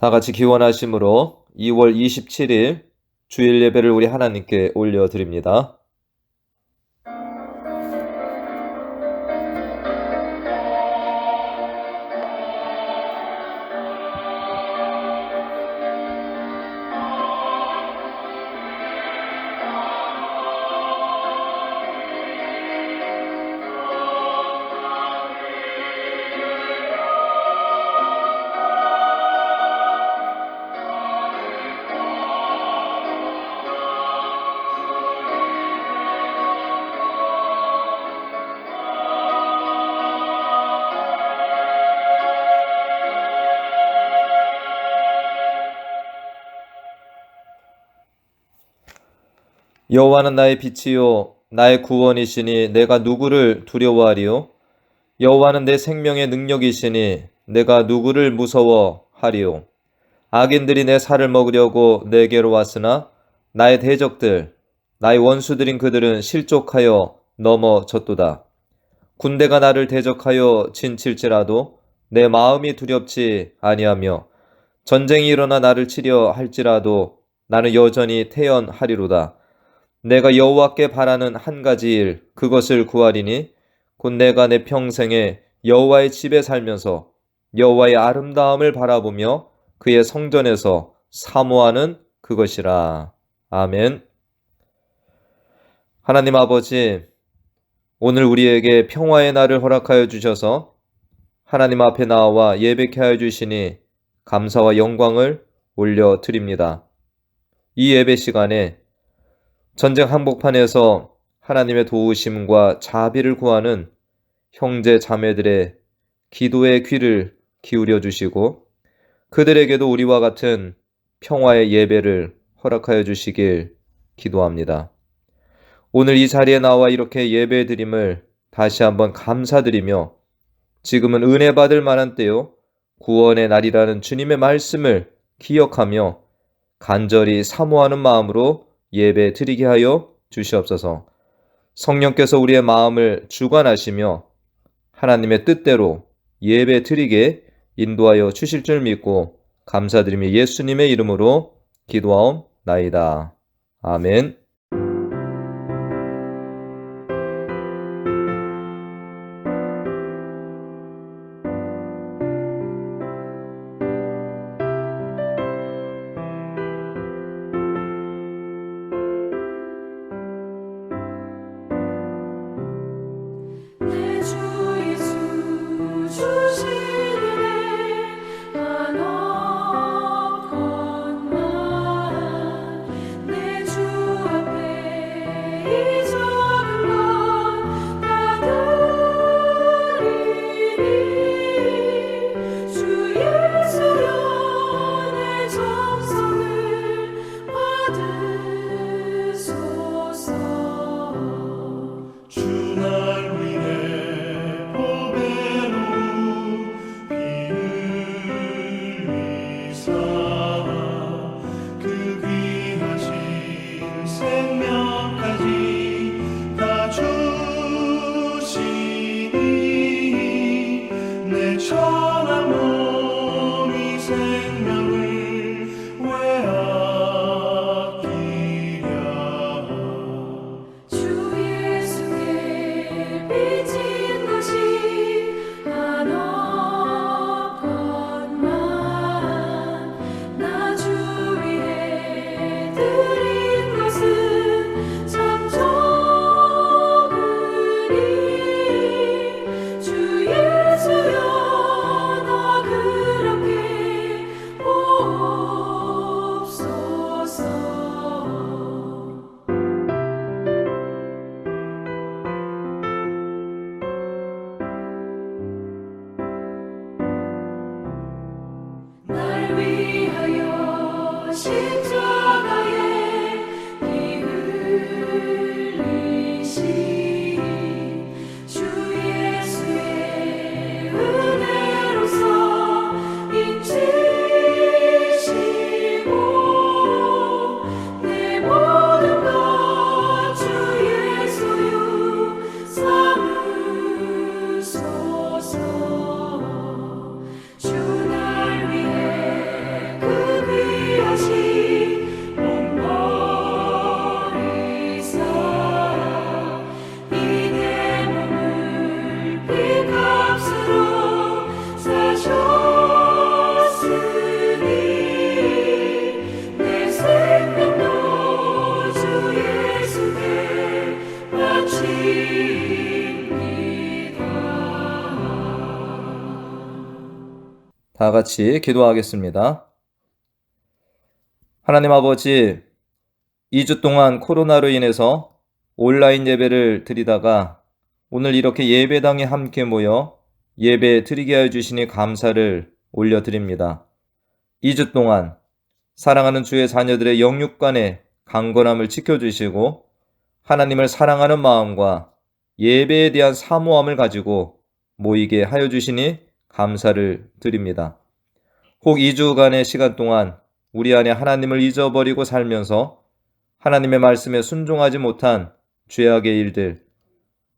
다 같이 기원하심으로 2월 27일 주일 예배를 우리 하나님께 올려드립니다. 여호와는 나의 빛이요 나의 구원이시니 내가 누구를 두려워하리요? 여호와는 내 생명의 능력이시니 내가 누구를 무서워하리요? 악인들이 내 살을 먹으려고 내게로 왔으나 나의 대적들, 나의 원수들인 그들은 실족하여 넘어졌도다. 군대가 나를 대적하여 진칠지라도 내 마음이 두렵지 아니하며 전쟁이 일어나 나를 치려 할지라도 나는 여전히 태연하리로다. 내가 여호와께 바라는 한 가지 일, 그것을 구하리니 곧 내가 내 평생에 여호와의 집에 살면서 여호와의 아름다움을 바라보며 그의 성전에서 사모하는 그것이라. 아멘. 하나님 아버지, 오늘 우리에게 평화의 날을 허락하여 주셔서 하나님 앞에 나와 예배케 하여 주시니 감사와 영광을 올려드립니다. 이 예배 시간에 전쟁 한복판에서 하나님의 도우심과 자비를 구하는 형제 자매들의 기도의 귀를 기울여 주시고 그들에게도 우리와 같은 평화의 예배를 허락하여 주시길 기도합니다. 오늘 이 자리에 나와 이렇게 예배드림을 다시 한번 감사드리며 지금은 은혜 받을 만한 때요 구원의 날이라는 주님의 말씀을 기억하며 간절히 사모하는 마음으로 예배 드리게 하여 주시옵소서. 성령께서 우리의 마음을 주관하시며 하나님의 뜻대로 예배 드리게 인도하여 주실 줄 믿고 감사드리며 예수님의 이름으로 기도하옵나이다. 아멘. 다 같이 기도하겠습니다. 하나님 아버지, 2주 동안 코로나로 인해서 온라인 예배를 드리다가 오늘 이렇게 예배당에 함께 모여 예배 드리게 하여 주시니 감사를 올려드립니다. 2주 동안 사랑하는 주의 자녀들의 영육간의 강건함을 지켜주시고 하나님을 사랑하는 마음과 예배에 대한 사모함을 가지고 모이게 하여 주시니 감사를 드립니다. 혹 2주간의 시간 동안 우리 안에 하나님을 잊어버리고 살면서 하나님의 말씀에 순종하지 못한 죄악의 일들,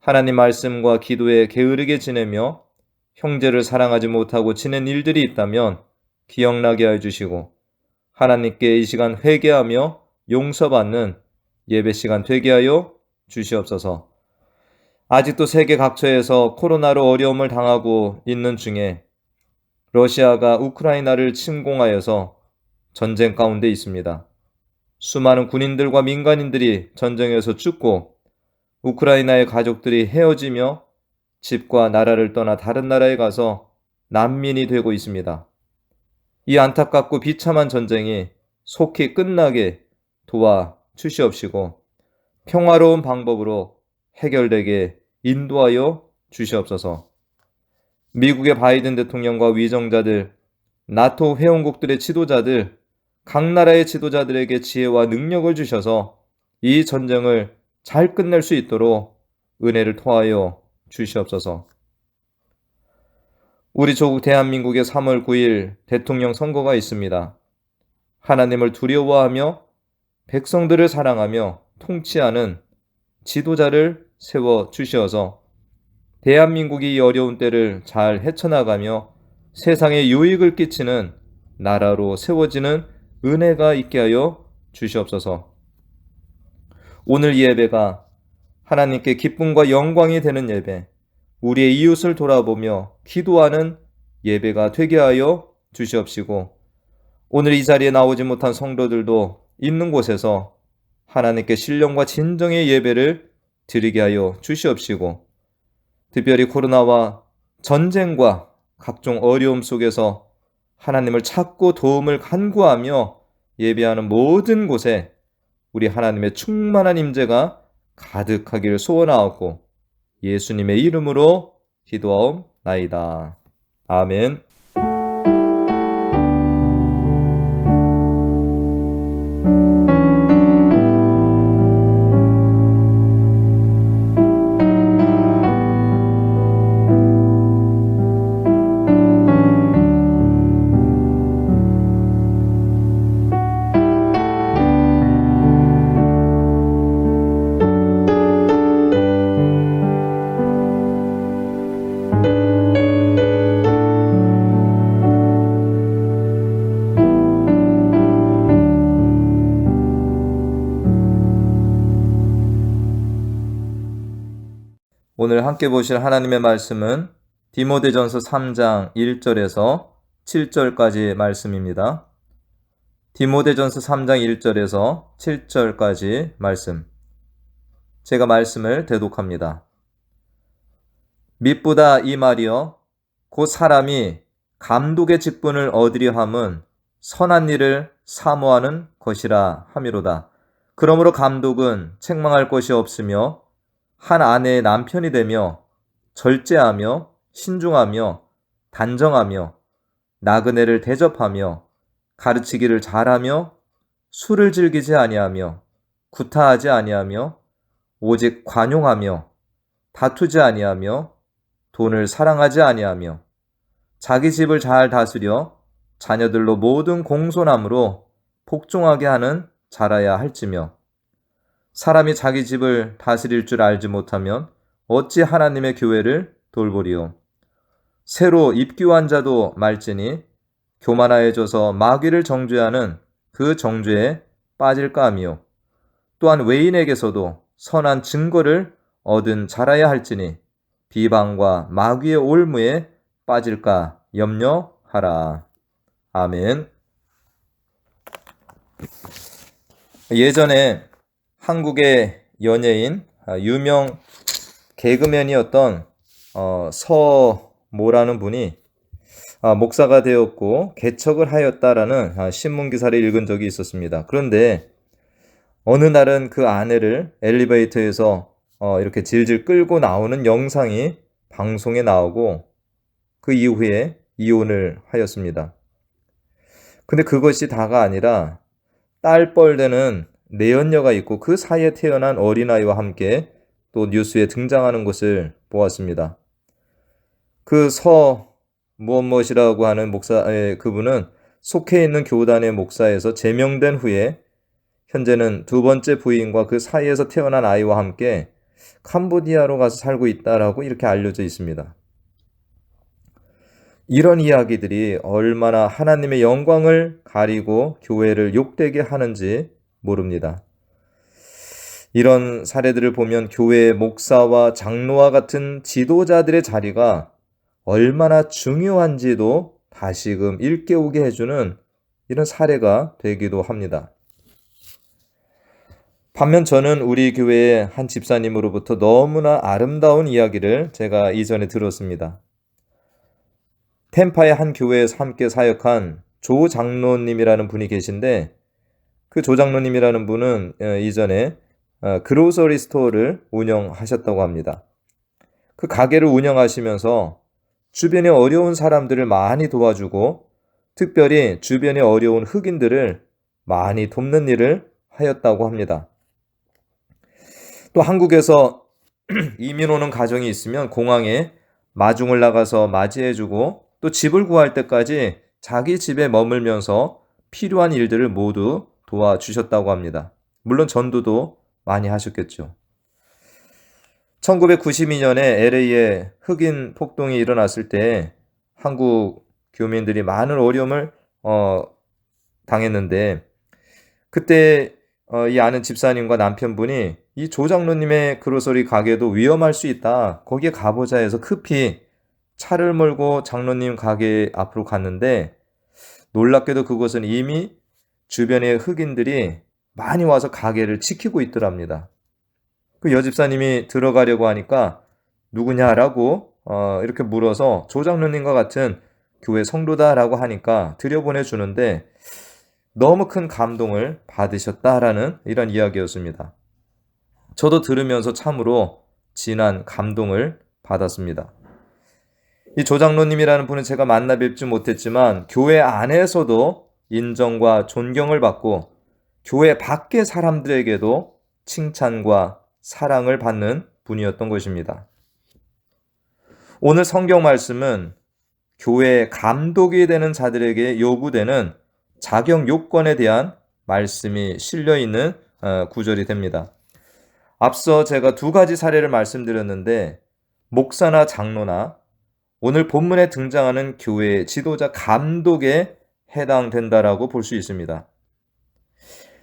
하나님 말씀과 기도에 게으르게 지내며 형제를 사랑하지 못하고 지낸 일들이 있다면 기억나게 하여 주시고 하나님께 이 시간 회개하며 용서받는 예배 시간 되게 하여 주시옵소서. 아직도 세계 각처에서 코로나로 어려움을 당하고 있는 중에 러시아가 우크라이나를 침공하여서 전쟁 가운데 있습니다. 수많은 군인들과 민간인들이 전쟁에서 죽고 우크라이나의 가족들이 헤어지며 집과 나라를 떠나 다른 나라에 가서 난민이 되고 있습니다. 이 안타깝고 비참한 전쟁이 속히 끝나게 도와주시옵시고 평화로운 방법으로 해결되게 인도하여 주시옵소서. 미국의 바이든 대통령과 위정자들, 나토 회원국들의 지도자들, 각 나라의 지도자들에게 지혜와 능력을 주셔서 이 전쟁을 잘 끝낼 수 있도록 은혜를 토하여 주시옵소서. 우리 조국 대한민국의 3월 9일 대통령 선거가 있습니다. 하나님을 두려워하며 백성들을 사랑하며 통치하는 지도자를 세워 주시어서 대한민국이 이 어려운 때를 잘 헤쳐나가며 세상에 유익을 끼치는 나라로 세워지는 은혜가 있게 하여 주시옵소서. 오늘 예배가 하나님께 기쁨과 영광이 되는 예배, 우리의 이웃을 돌아보며 기도하는 예배가 되게 하여 주시옵시고 오늘 이 자리에 나오지 못한 성도들도 있는 곳에서 하나님께 신령과 진정의 예배를 드리게 하여 주시옵시고 특별히 코로나와 전쟁과 각종 어려움 속에서 하나님을 찾고 도움을 간구하며 예배하는 모든 곳에 우리 하나님의 충만한 임재가 가득하기를 소원하옵고 예수님의 이름으로 기도하옵나이다. 아멘. 오늘 함께 보실 하나님의 말씀은 디모데전서 3장 1절에서 7절까지 말씀입니다. 디모데전서 3장 1절에서 7절까지 말씀. 제가 말씀을 대독합니다. mit보다 이 말이여 곧 사람이 감독의 직분을 얻으려 함은 선한 일을 사모하는 것이라 함이로다. 그러므로 감독은 책망할 것이 없으며 한 아내의 남편이 되며 절제하며 신중하며 단정하며 나그네를 대접하며 가르치기를 잘하며 술을 즐기지 아니하며 구타하지 아니하며 오직 관용하며 다투지 아니하며 돈을 사랑하지 아니하며 자기 집을 잘 다스려 자녀들로 모든 공손함으로 복종하게 하는 자라야 할지며 사람이 자기 집을 다스릴 줄 알지 못하면 어찌 하나님의 교회를 돌보리요. 새로 입교한 자도 말지니 교만하여져서 마귀를 정죄하는 그 정죄에 빠질까 하며 또한 외인에게서도 선한 증거를 얻은 자라야 할지니 비방과 마귀의 올무에 빠질까 염려하라. 아멘. 예전에 한국의 연예인, 유명 개그맨이었던 서모라는 분이 목사가 되었고 개척을 하였다라는 신문 기사를 읽은 적이 있었습니다. 그런데 어느 날은 그 아내를 엘리베이터에서 이렇게 질질 끌고 나오는 영상이 방송에 나오고 그 이후에 이혼을 하였습니다. 근데 그것이 다가 아니라 딸뻘 되는 내연녀가 있고 그 사이에 태어난 어린아이와 함께 또 뉴스에 등장하는 것을 보았습니다. 그 무엇이라고 하는 그분은 속해 있는 교단의 목사에서 제명된 후에 현재는 두 번째 부인과 그 사이에서 태어난 아이와 함께 캄보디아로 가서 살고 있다라고 이렇게 알려져 있습니다. 이런 이야기들이 얼마나 하나님의 영광을 가리고 교회를 욕되게 하는지 모릅니다. 이런 사례들을 보면 교회의 목사와 장로와 같은 지도자들의 자리가 얼마나 중요한지도 다시금 일깨우게 해주는 이런 사례가 되기도 합니다. 반면 저는 우리 교회의 한 집사님으로부터 너무나 아름다운 이야기를 제가 이전에 들었습니다. 템파의 한 교회에서 함께 사역한 조 장로님이라는 분이 계신데 그 조 장로님이라는 분은 이전에 그로서리 스토어를 운영하셨다고 합니다. 그 가게를 운영하시면서 주변에 어려운 사람들을 많이 도와주고 특별히 주변에 어려운 흑인들을 많이 돕는 일을 하였다고 합니다. 또 한국에서 이민 오는 가정이 있으면 공항에 마중을 나가서 맞이해주고 또 집을 구할 때까지 자기 집에 머물면서 필요한 일들을 모두 도와주셨다고 합니다. 물론 전도도 많이 하셨겠죠. 1992년에 LA에 흑인 폭동이 일어났을 때 한국 교민들이 많은 어려움을 당했는데 그때 이 아는 집사님과 남편분이 이 조 장로님의 그로서리 가게도 위험할 수 있다. 거기에 가보자 해서 급히 차를 몰고 장로님 가게 앞으로 갔는데 놀랍게도 그곳은 이미 주변의 흑인들이 많이 와서 가게를 지키고 있더랍니다. 그 여집사님이 들어가려고 하니까 누구냐라고 이렇게 물어서 조 장로님과 같은 교회 성도다라고 하니까 들여보내주는데 너무 큰 감동을 받으셨다라는 이런 이야기였습니다. 저도 들으면서 참으로 진한 감동을 받았습니다. 이 조 장로님이라는 분은 제가 만나 뵙지 못했지만 교회 안에서도 인정과 존경을 받고 교회 밖의 사람들에게도 칭찬과 사랑을 받는 분이었던 것입니다. 오늘 성경 말씀은 교회 감독이 되는 자들에게 요구되는 자격 요건에 대한 말씀이 실려 있는 구절이 됩니다. 앞서 제가 두 가지 사례를 말씀드렸는데 목사나 장로나 오늘 본문에 등장하는 교회의 지도자 감독에 해당된다라고 볼 수 있습니다.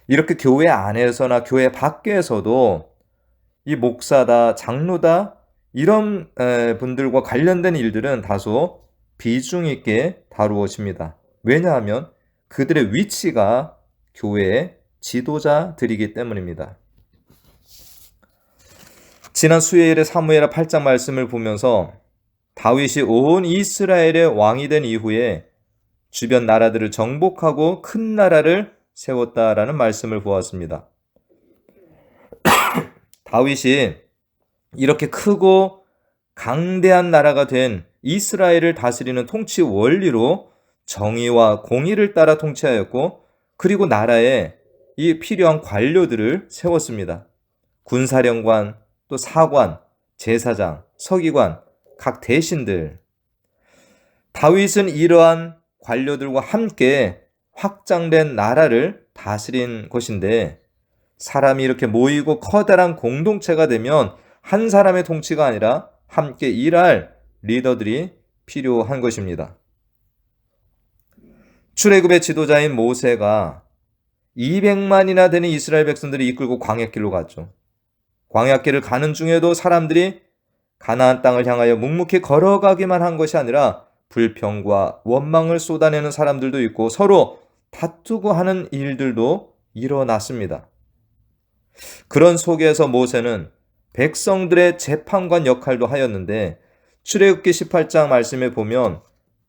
이렇게 교회 안에서나 교회 밖에서도 이 목사다, 장로다 이런 분들과 관련된 일들은 다소 비중 있게 다루어집니다. 왜냐하면 그들의 위치가 교회의 지도자들이기 때문입니다. 지난 수요일에 사무엘하 8장 말씀을 보면서 다윗이 온 이스라엘의 왕이 된 이후에 주변 나라들을 정복하고 큰 나라를 세웠다라는 말씀을 보았습니다. 다윗이 이렇게 크고 강대한 나라가 된 이스라엘을 다스리는 통치 원리로 정의와 공의를 따라 통치하였고 그리고 나라에 이 필요한 관료들을 세웠습니다. 군사령관, 또 사관, 제사장, 서기관, 각 대신들. 다윗은 이러한 관료들과 함께 확장된 나라를 다스린 것인데 사람이 이렇게 모이고 커다란 공동체가 되면 한 사람의 통치가 아니라 함께 일할 리더들이 필요한 것입니다. 출애굽의 지도자인 모세가 200만이나 되는 이스라엘 백성들이 이끌고 광야길로 갔죠. 광야길을 가는 중에도 사람들이 가나안 땅을 향하여 묵묵히 걸어가기만 한 것이 아니라 불평과 원망을 쏟아내는 사람들도 있고 서로 다투고 하는 일들도 일어났습니다. 그런 속에서 모세는 백성들의 재판관 역할도 하였는데 출애굽기 18장 말씀에 보면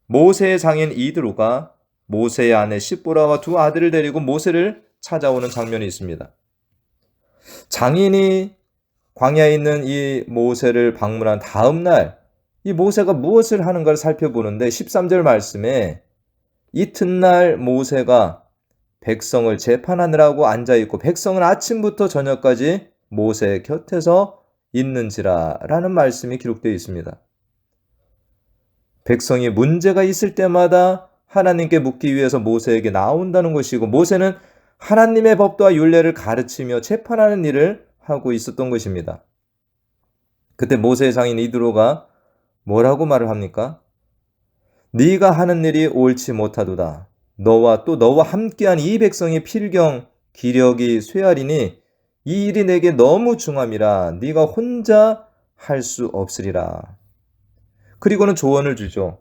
모세의 장인 이드로가 모세의 아내 시보라와 두 아들을 데리고 모세를 찾아오는 장면이 있습니다. 장인이 광야에 있는 이 모세를 방문한 다음 날 이 모세가 무엇을 하는가를 살펴보는데 13절 말씀에 이튿날 모세가 백성을 재판하느라고 앉아있고 백성은 아침부터 저녁까지 모세 곁에서 있는지라 라는 말씀이 기록되어 있습니다. 백성이 문제가 있을 때마다 하나님께 묻기 위해서 모세에게 나온다는 것이고 모세는 하나님의 법도와 율례를 가르치며 재판하는 일을 하고 있었던 것입니다. 그때 모세의 장인 이드로가 뭐라고 말을 합니까? 네가 하는 일이 옳지 못하도다. 너와 함께한 이 백성의 필경 기력이 쇠하리니 이 일이 내게 너무 중함이라 네가 혼자 할 수 없으리라. 그리고는 조언을 주죠.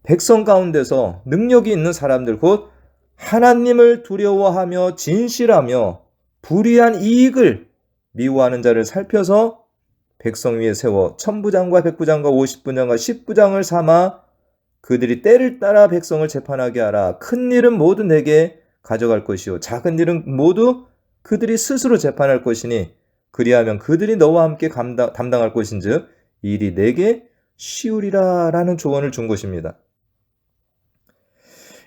백성 가운데서 능력이 있는 사람들 곧 하나님을 두려워하며 진실하며 불의한 이익을 미워하는 자를 살펴서 백성 위에 세워 천부장과 백부장과 50부장과 10부장을 삼아 그들이 때를 따라 백성을 재판하게 하라. 큰 일은 모두 내게 가져갈 것이요 작은 일은 모두 그들이 스스로 재판할 것이니 그리하면 그들이 너와 함께 담당할 것인즉 일이 내게 쉬우리라 라는 조언을 준 것입니다.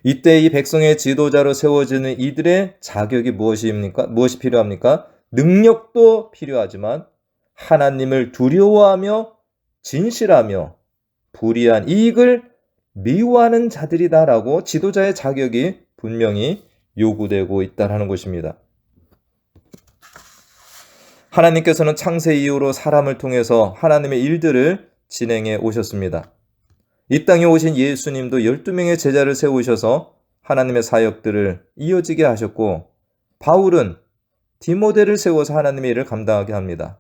이때 이 백성의 지도자로 세워지는 이들의 자격이 무엇이 필요합니까? 능력도 필요하지만 하나님을 두려워하며 진실하며 불의한 이익을 미워하는 자들이다라고 지도자의 자격이 분명히 요구되고 있다는 것입니다. 하나님께서는 창세 이후로 사람을 통해서 하나님의 일들을 진행해 오셨습니다. 이 땅에 오신 예수님도 12명의 제자를 세우셔서 하나님의 사역들을 이어지게 하셨고 바울은 디모데를 세워서 하나님의 일을 감당하게 합니다.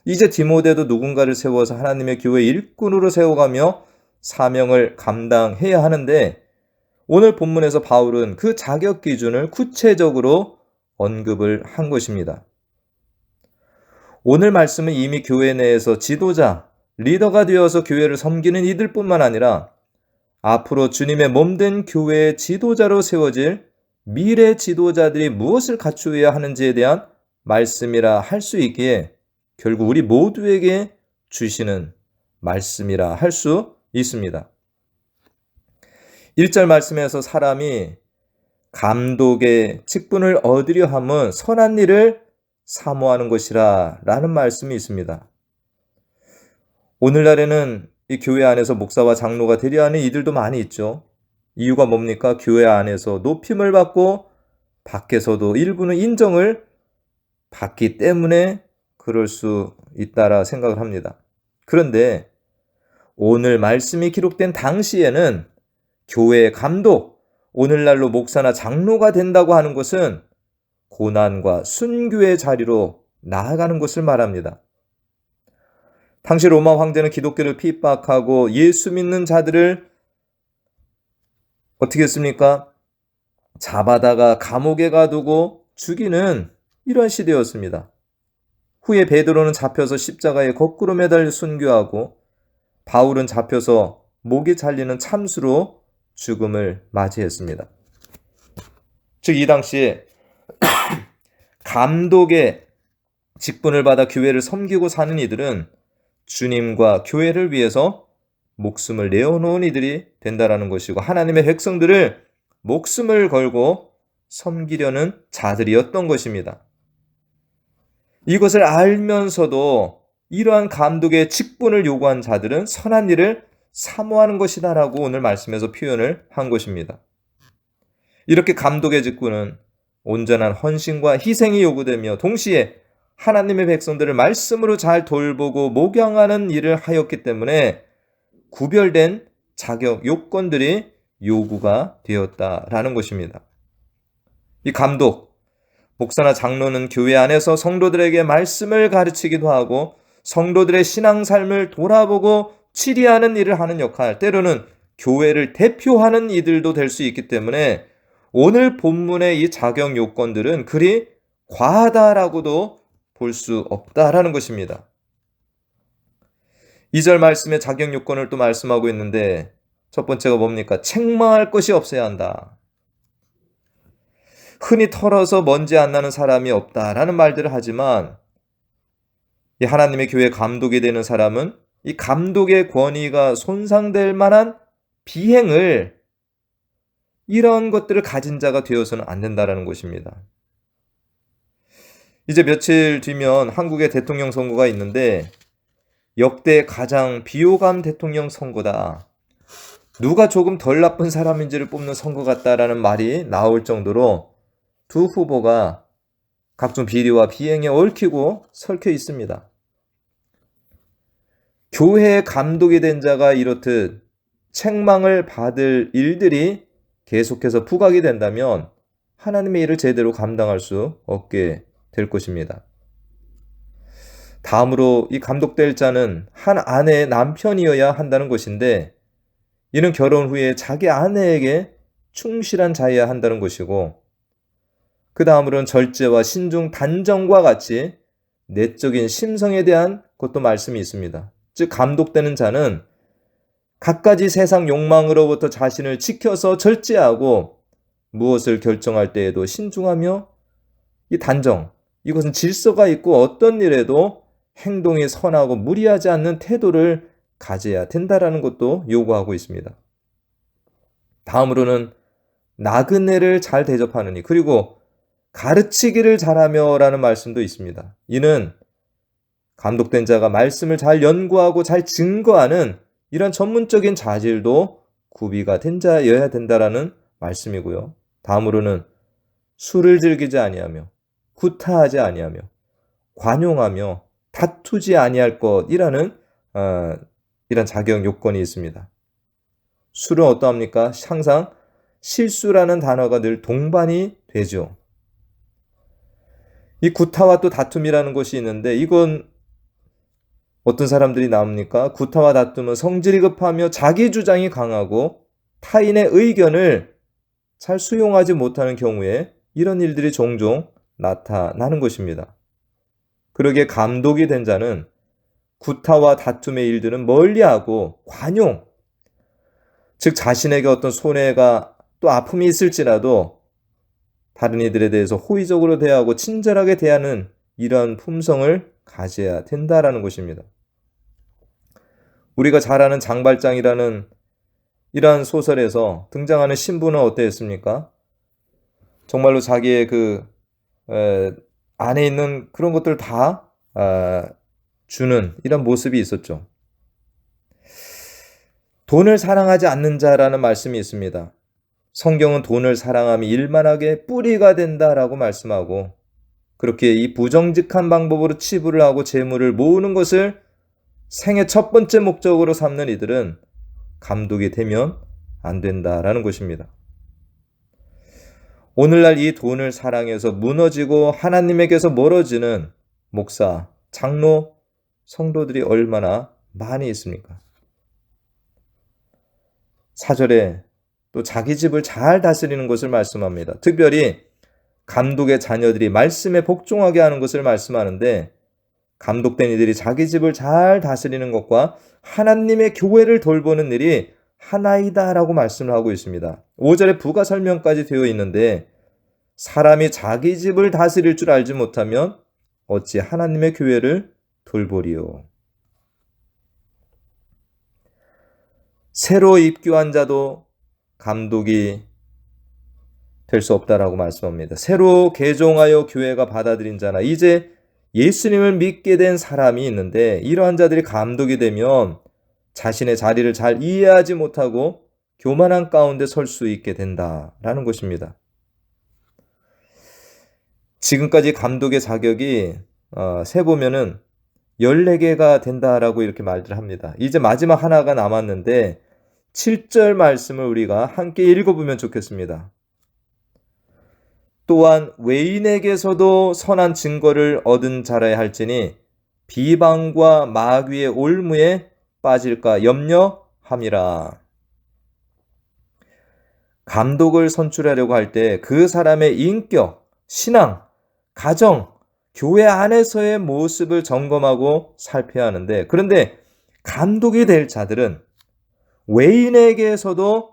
이제 디모데도 누군가를 세워서 하나님의 교회 일꾼으로 세워가며 사명을 감당해야 하는데 오늘 본문에서 바울은 그 자격 기준을 구체적으로 언급을 한 것입니다. 오늘 말씀은 이미 교회 내에서 지도자, 리더가 되어서 교회를 섬기는 이들뿐만 아니라 앞으로 주님의 몸된 교회의 지도자로 세워질 미래 지도자들이 무엇을 갖추어야 하는지에 대한 말씀이라 할 수 있기에 결국 우리 모두에게 주시는 말씀이라 할 수 있습니다. 1절 말씀에서 사람이 감독의 직분을 얻으려 함은 선한 일을 사모하는 것이라 라는 말씀이 있습니다. 오늘날에는 이 교회 안에서 목사와 장로가 되려 하는 이들도 많이 있죠. 이유가 뭡니까? 교회 안에서 높임을 받고 밖에서도 일부는 인정을 받기 때문에 그럴 수 있다라 생각을 합니다. 그런데 오늘 말씀이 기록된 당시에는 교회의 감독, 오늘날로 목사나 장로가 된다고 하는 것은 고난과 순교의 자리로 나아가는 것을 말합니다. 당시 로마 황제는 기독교를 핍박하고 예수 믿는 자들을 어떻게 했습니까? 잡아다가 감옥에 가두고 죽이는 이러한 시대였습니다. 후에 베드로는 잡혀서 십자가에 거꾸로 매달려 순교하고 바울은 잡혀서 목이 잘리는 참수로 죽음을 맞이했습니다. 즉 이 당시에 감독의 직분을 받아 교회를 섬기고 사는 이들은 주님과 교회를 위해서 목숨을 내어놓은 이들이 된다라는 것이고 하나님의 백성들을 목숨을 걸고 섬기려는 자들이었던 것입니다. 이것을 알면서도 이러한 감독의 직분을 요구한 자들은 선한 일을 사모하는 것이다라고 오늘 말씀에서 표현을 한 것입니다. 이렇게 감독의 직분은 온전한 헌신과 희생이 요구되며 동시에 하나님의 백성들을 말씀으로 잘 돌보고 목양하는 일을 하였기 때문에 구별된 자격 요건들이 요구가 되었다라는 것입니다. 이 감독, 목사나 장로는 교회 안에서 성도들에게 말씀을 가르치기도 하고 성도들의 신앙 삶을 돌아보고 치리하는 일을 하는 역할, 때로는 교회를 대표하는 이들도 될 수 있기 때문에 오늘 본문의 이 자격 요건들은 그리 과하다라고도 볼 수 없다라는 것입니다. 2절 말씀에 자격 요건을 또 말씀하고 있는데 첫 번째가 뭡니까? 책망할 것이 없어야 한다. 흔히 털어서 먼지 안 나는 사람이 없다라는 말들을 하지만 이 하나님의 교회 감독이 되는 사람은 이 감독의 권위가 손상될 만한 비행을 이런 것들을 가진 자가 되어서는 안 된다라는 것입니다. 이제 며칠 뒤면 한국의 대통령 선거가 있는데 역대 가장 비호감 대통령 선거다. 누가 조금 덜 나쁜 사람인지를 뽑는 선거 같다라는 말이 나올 정도로 두 후보가 각종 비리와 비행에 얽히고 설켜 있습니다. 교회의 감독이 된 자가 이렇듯 책망을 받을 일들이 계속해서 부각이 된다면 하나님의 일을 제대로 감당할 수 없게 될 것입니다. 다음으로 이 감독될 자는 한 아내의 남편이어야 한다는 것인데 이는 결혼 후에 자기 아내에게 충실한 자여야 한다는 것이고 그 다음으로는 절제와 신중, 단정과 같이 내적인 심성에 대한 것도 말씀이 있습니다. 즉 감독되는 자는 갖가지 세상 욕망으로부터 자신을 지켜서 절제하고 무엇을 결정할 때에도 신중하며 이 단정, 이것은 질서가 있고 어떤 일에도 행동이 선하고 무리하지 않는 태도를 가져야 된다라는 것도 요구하고 있습니다. 다음으로는 나그네를 잘 대접하느니 그리고 가르치기를 잘하며 라는 말씀도 있습니다. 이는 감독된 자가 말씀을 잘 연구하고 잘 증거하는 이런 전문적인 자질도 구비가 된 자여야 된다라는 말씀이고요. 다음으로는 술을 즐기지 아니하며 구타하지 아니하며 관용하며 다투지 아니할 것이라는 이런 자격 요건이 있습니다. 술은 어떠합니까? 항상 실수라는 단어가 늘 동반이 되죠. 이 구타와 또 다툼이라는 것이 있는데 이건 어떤 사람들이 나옵니까? 구타와 다툼은 성질이 급하며 자기 주장이 강하고 타인의 의견을 잘 수용하지 못하는 경우에 이런 일들이 종종 나타나는 것입니다. 그러기에 감독이 된 자는 구타와 다툼의 일들은 멀리하고 관용, 즉 자신에게 어떤 손해가 또 아픔이 있을지라도 다른 이들에 대해서 호의적으로 대하고 친절하게 대하는 이런 품성을 가져야 된다라는 것입니다. 우리가 잘 아는 장발장이라는 이러한 소설에서 등장하는 신부는 어땠습니까? 정말로 자기의 안에 있는 그런 것들을 다 주는 이런 모습이 있었죠. 돈을 사랑하지 않는 자라는 말씀이 있습니다. 성경은 돈을 사랑함이 일만하게 뿌리가 된다라고 말씀하고 그렇게 이 부정직한 방법으로 치부를 하고 재물을 모으는 것을 생의 첫 번째 목적으로 삼는 이들은 감독이 되면 안 된다라는 것입니다. 오늘날 이 돈을 사랑해서 무너지고 하나님에게서 멀어지는 목사, 장로, 성도들이 얼마나 많이 있습니까? 4절에 또 자기 집을 잘 다스리는 것을 말씀합니다. 특별히 감독의 자녀들이 말씀에 복종하게 하는 것을 말씀하는데 감독된 이들이 자기 집을 잘 다스리는 것과 하나님의 교회를 돌보는 일이 하나이다라고 말씀을 하고 있습니다. 5절에 부가 설명까지 되어 있는데 사람이 자기 집을 다스릴 줄 알지 못하면 어찌 하나님의 교회를 돌보리요. 새로 입교한 자도 감독이 될 수 없다라고 말씀합니다. 새로 개종하여 교회가 받아들인 자나 이제 예수님을 믿게 된 사람이 있는데 이러한 자들이 감독이 되면 자신의 자리를 잘 이해하지 못하고 교만한 가운데 설 수 있게 된다라는 것입니다. 지금까지 감독의 자격이 세보면은 14개가 된다라고 이렇게 말들 합니다. 이제 마지막 하나가 남았는데 7절 말씀을 우리가 함께 읽어보면 좋겠습니다. 또한 외인에게서도 선한 증거를 얻은 자라야 할지니 비방과 마귀의 올무에 빠질까 염려함이라. 감독을 선출하려고 할 때 그 사람의 인격, 신앙, 가정, 교회 안에서의 모습을 점검하고 살펴야 하는데 그런데 감독이 될 자들은 외인에게서도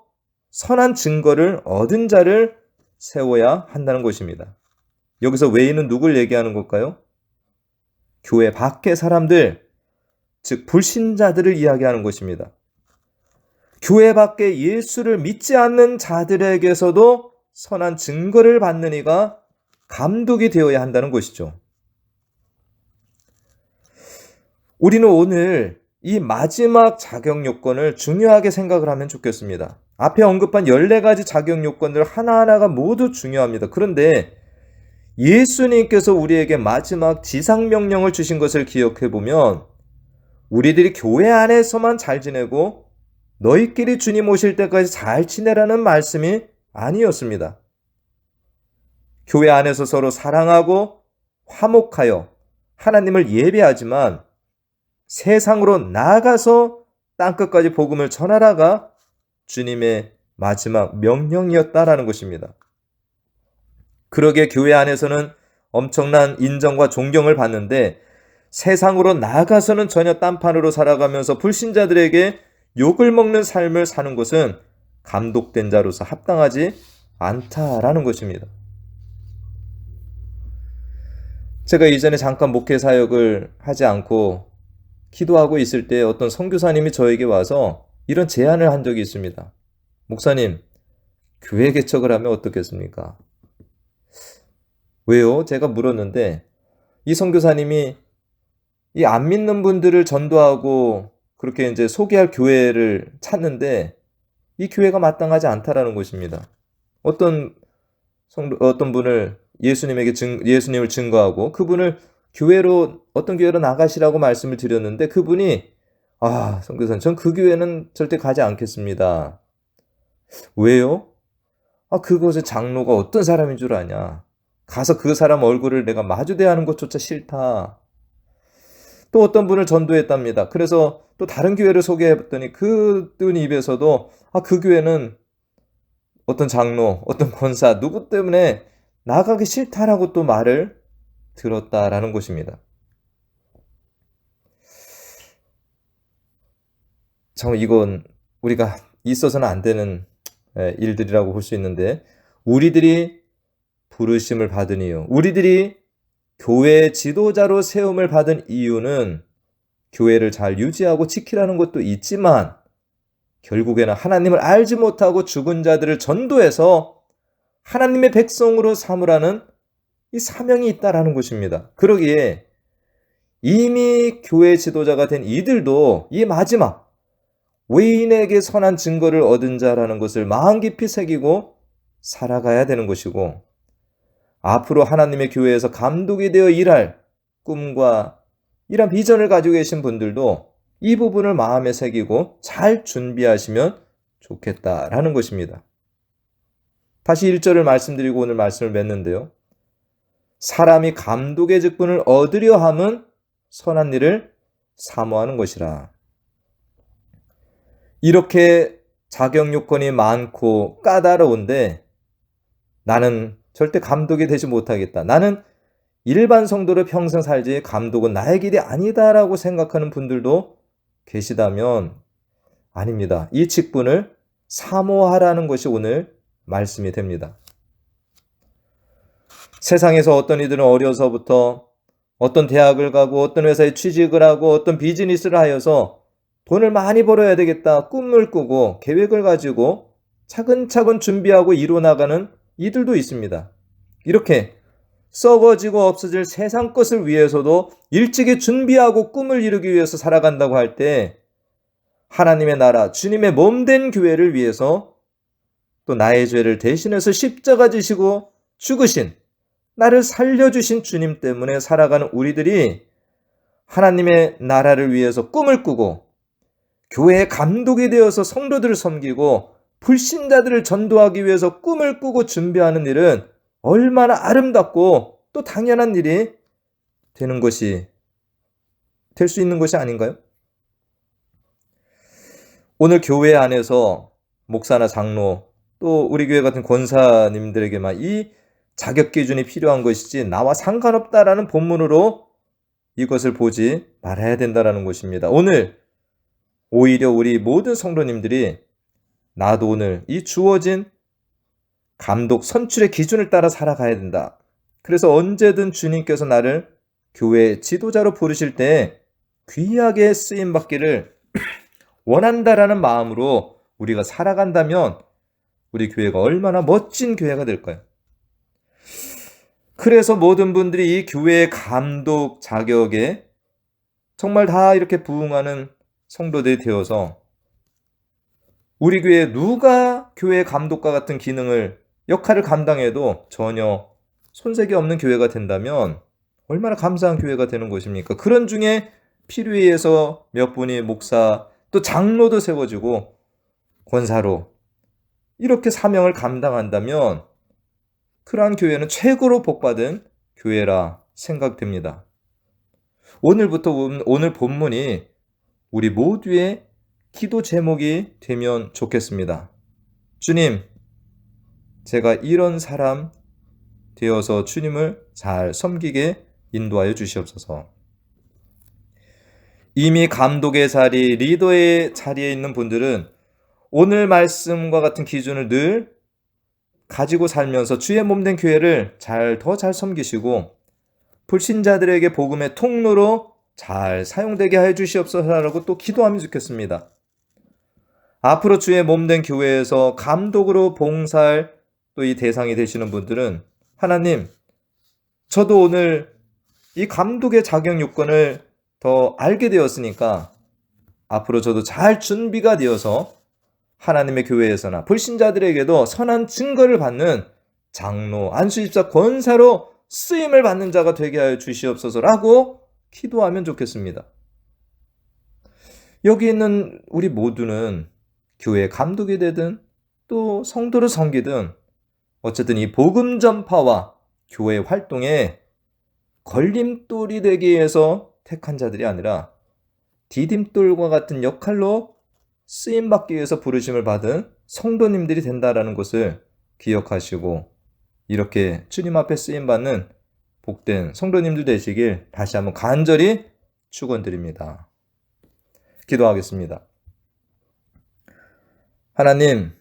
선한 증거를 얻은 자를 세워야 한다는 것입니다. 여기서 외인은 누굴 얘기하는 걸까요? 교회 밖의 사람들, 즉 불신자들을 이야기하는 것입니다. 교회 밖에 예수를 믿지 않는 자들에게서도 선한 증거를 받는 이가 감독이 되어야 한다는 것이죠. 우리는 오늘 이 마지막 자격 요건을 중요하게 생각을 하면 좋겠습니다. 앞에 언급한 14가지 자격 요건들 하나하나가 모두 중요합니다. 그런데 예수님께서 우리에게 마지막 지상명령을 주신 것을 기억해 보면 우리들이 교회 안에서만 잘 지내고 너희끼리 주님 오실 때까지 잘 지내라는 말씀이 아니었습니다. 교회 안에서 서로 사랑하고 화목하여 하나님을 예배하지만 세상으로 나아가서 땅끝까지 복음을 전하라가 주님의 마지막 명령이었다라는 것입니다. 그러게 교회 안에서는 엄청난 인정과 존경을 받는데 세상으로 나아가서는 전혀 딴판으로 살아가면서 불신자들에게 욕을 먹는 삶을 사는 것은 감독된 자로서 합당하지 않다라는 것입니다. 제가 이전에 잠깐 목회 사역을 하지 않고 기도하고 있을 때 어떤 선교사님이 저에게 와서 이런 제안을 한 적이 있습니다. 목사님, 교회 개척을 하면 어떻겠습니까? 왜요? 제가 물었는데 이 선교사님이 이 안 믿는 분들을 전도하고 그렇게 이제 소개할 교회를 찾는데 이 교회가 마땅하지 않다라는 것입니다. 어떤 분을 예수님을 증거하고 그분을 어떤 교회로 나가시라고 말씀을 드렸는데 그분이 선교사님, 전 그 교회는 절대 가지 않겠습니다. 왜요? 그곳의 장로가 어떤 사람인 줄 아냐? 가서 그 사람 얼굴을 내가 마주대하는 것조차 싫다. 또 어떤 분을 전도했답니다. 그래서 또 다른 교회를 소개해봤더니 그분 입에서도 그 교회는 어떤 장로, 어떤 권사 누구 때문에 나가기 싫다라고 또 말을 들었다라는 것입니다. 정말 이건 우리가 있어서는 안 되는 일들이라고 볼 수 있는데 우리들이 부르심을 받은 이유, 우리들이 교회 지도자로 세움을 받은 이유는 교회를 잘 유지하고 지키라는 것도 있지만 결국에는 하나님을 알지 못하고 죽은 자들을 전도해서 하나님의 백성으로 삼으라는 이 사명이 있다라는 것입니다. 그러기에 이미 교회 지도자가 된 이들도 이 마지막 외인에게 선한 증거를 얻은 자라는 것을 마음 깊이 새기고 살아가야 되는 것이고 앞으로 하나님의 교회에서 감독이 되어 일할 꿈과 이런 비전을 가지고 계신 분들도 이 부분을 마음에 새기고 잘 준비하시면 좋겠다라는 것입니다. 다시 1절을 말씀드리고 오늘 말씀을 맺는데요. 사람이 감독의 직분을 얻으려 함은 선한 일을 사모하는 것이라. 이렇게 자격 요건이 많고 까다로운데 나는 절대 감독이 되지 못하겠다. 나는 일반 성도로 평생 살지 감독은 나의 길이 아니다라고 생각하는 분들도 계시다면 아닙니다. 이 직분을 사모하라는 것이 오늘 말씀이 됩니다. 세상에서 어떤 이들은 어려서부터 어떤 대학을 가고 어떤 회사에 취직을 하고 어떤 비즈니스를 하여서 돈을 많이 벌어야 되겠다 꿈을 꾸고 계획을 가지고 차근차근 준비하고 이뤄나가는 이들도 있습니다. 이렇게 썩어지고 없어질 세상 것을 위해서도 일찍이 준비하고 꿈을 이루기 위해서 살아간다고 할 때 하나님의 나라, 주님의 몸된 교회를 위해서 또 나의 죄를 대신해서 십자가 지시고 죽으신 나를 살려주신 주님 때문에 살아가는 우리들이 하나님의 나라를 위해서 꿈을 꾸고 교회의 감독이 되어서 성도들을 섬기고 불신자들을 전도하기 위해서 꿈을 꾸고 준비하는 일은 얼마나 아름답고 또 당연한 일이 될 수 있는 것이 아닌가요? 오늘 교회 안에서 목사나 장로 또 우리 교회 같은 권사님들에게만 이 자격 기준이 필요한 것이지 나와 상관없다라는 본문으로 이것을 보지 말아야 된다는 것입니다. 오늘 오히려 우리 모든 성도님들이 나도 오늘 이 주어진 감독 선출의 기준을 따라 살아가야 된다. 그래서 언제든 주님께서 나를 교회 지도자로 부르실 때 귀하게 쓰임받기를 원한다라는 마음으로 우리가 살아간다면 우리 교회가 얼마나 멋진 교회가 될까요? 그래서 모든 분들이 이 교회의 감독 자격에 정말 다 이렇게 부응하는 성도들이 되어서 우리 교회에 누가 교회 감독과 같은 역할을 감당해도 전혀 손색이 없는 교회가 된다면 얼마나 감사한 교회가 되는 것입니까? 그런 중에 필요에 의해서 몇 분이 목사, 또 장로도 세워지고 권사로 이렇게 사명을 감당한다면 그러한 교회는 최고로 복받은 교회라 생각됩니다. 오늘부터 오늘 본문이 우리 모두의 기도 제목이 되면 좋겠습니다. 주님, 제가 이런 사람 되어서 주님을 잘 섬기게 인도하여 주시옵소서. 이미 감독의 자리, 리더의 자리에 있는 분들은 오늘 말씀과 같은 기준을 늘 가지고 살면서 주의 몸된 교회를 더 잘 섬기시고 불신자들에게 복음의 통로로 잘 사용되게 하여 주시옵소서라고 또 기도하면 좋겠습니다. 앞으로 주의 몸된 교회에서 감독으로 봉사할 또 이 대상이 되시는 분들은 하나님, 저도 오늘 이 감독의 자격 요건을 더 알게 되었으니까 앞으로 저도 잘 준비가 되어서 하나님의 교회에서나 불신자들에게도 선한 증거를 받는 장로, 안수집사, 권사로 쓰임을 받는 자가 되게 하여 주시옵소서라고 기도하면 좋겠습니다. 여기 있는 우리 모두는 교회 감독이 되든 또 성도를 섬기든 어쨌든 이 복음 전파와 교회 활동에 걸림돌이 되기 위해서 택한 자들이 아니라 디딤돌과 같은 역할로 쓰임받기 위해서 부르심을 받은 성도님들이 된다라는 것을 기억하시고 이렇게 주님 앞에 쓰임받는 복된 성도님들 되시길 다시 한번 간절히 축원드립니다. 기도하겠습니다. 하나님,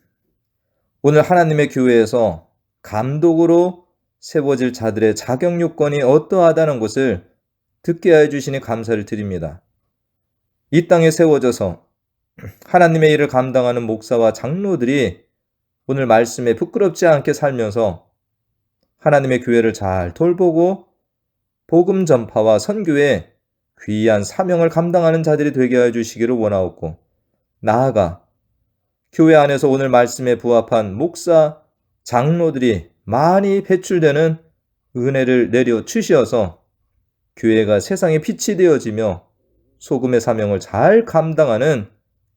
오늘 하나님의 교회에서 감독으로 세워질 자들의 자격 요건이 어떠하다는 것을 듣게 하여 주시니 감사를 드립니다. 이 땅에 세워져서 하나님의 일을 감당하는 목사와 장로들이 오늘 말씀에 부끄럽지 않게 살면서 하나님의 교회를 잘 돌보고 복음 전파와 선교에 귀한 사명을 감당하는 자들이 되게 하여 주시기를 원하옵고, 나아가 교회 안에서 오늘 말씀에 부합한 목사, 장로들이 많이 배출되는 은혜를 내려 주시어서 교회가 세상의 빛이 되어지며 소금의 사명을 잘 감당하는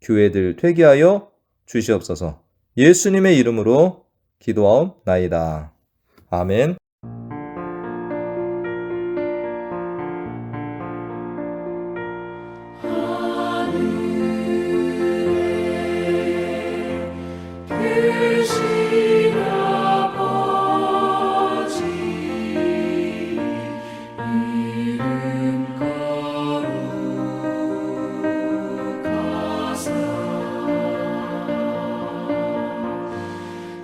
교회들 되게 하여 주시옵소서. 예수님의 이름으로 기도하옵나이다. 아멘.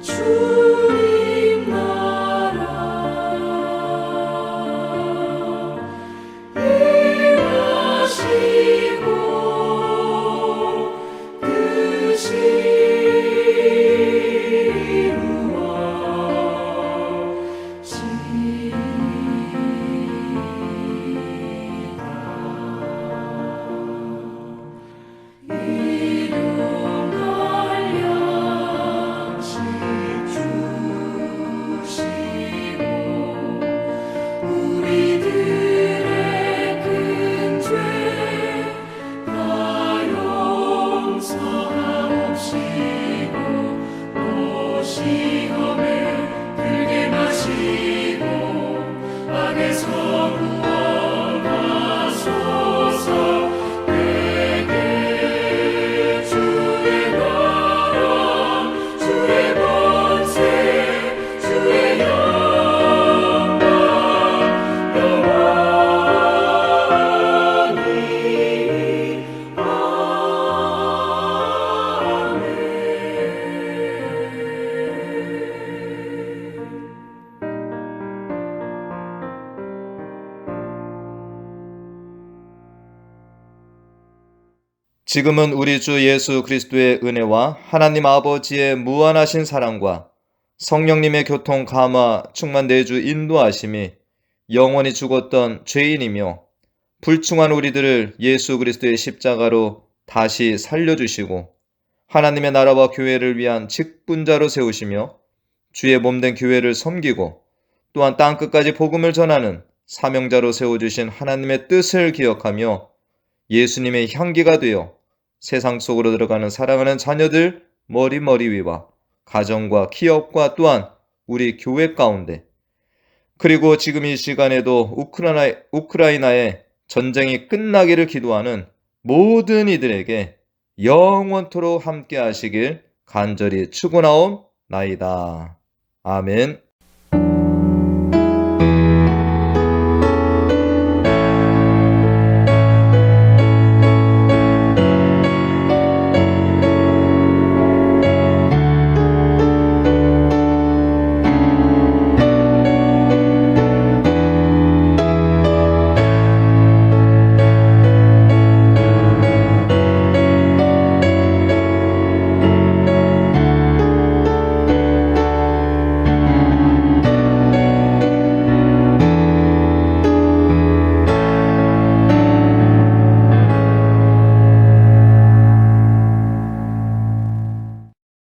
주님 나라 지금은 우리 주 예수 그리스도의 은혜와 하나님 아버지의 무한하신 사랑과 성령님의 교통 감화 충만 내주 인도하심이 영원히 죽었던 죄인이며 불충한 우리들을 예수 그리스도의 십자가로 다시 살려주시고 하나님의 나라와 교회를 위한 직분자로 세우시며 주의 몸된 교회를 섬기고 또한 땅끝까지 복음을 전하는 사명자로 세워주신 하나님의 뜻을 기억하며 예수님의 향기가 되어 세상 속으로 들어가는 사랑하는 자녀들 머리 위와 가정과 기업과 또한 우리 교회 가운데 그리고 지금 이 시간에도 우크라이나의 전쟁이 끝나기를 기도하는 모든 이들에게 영원토록 함께 하시길 간절히 축원하옵나이다. 아멘.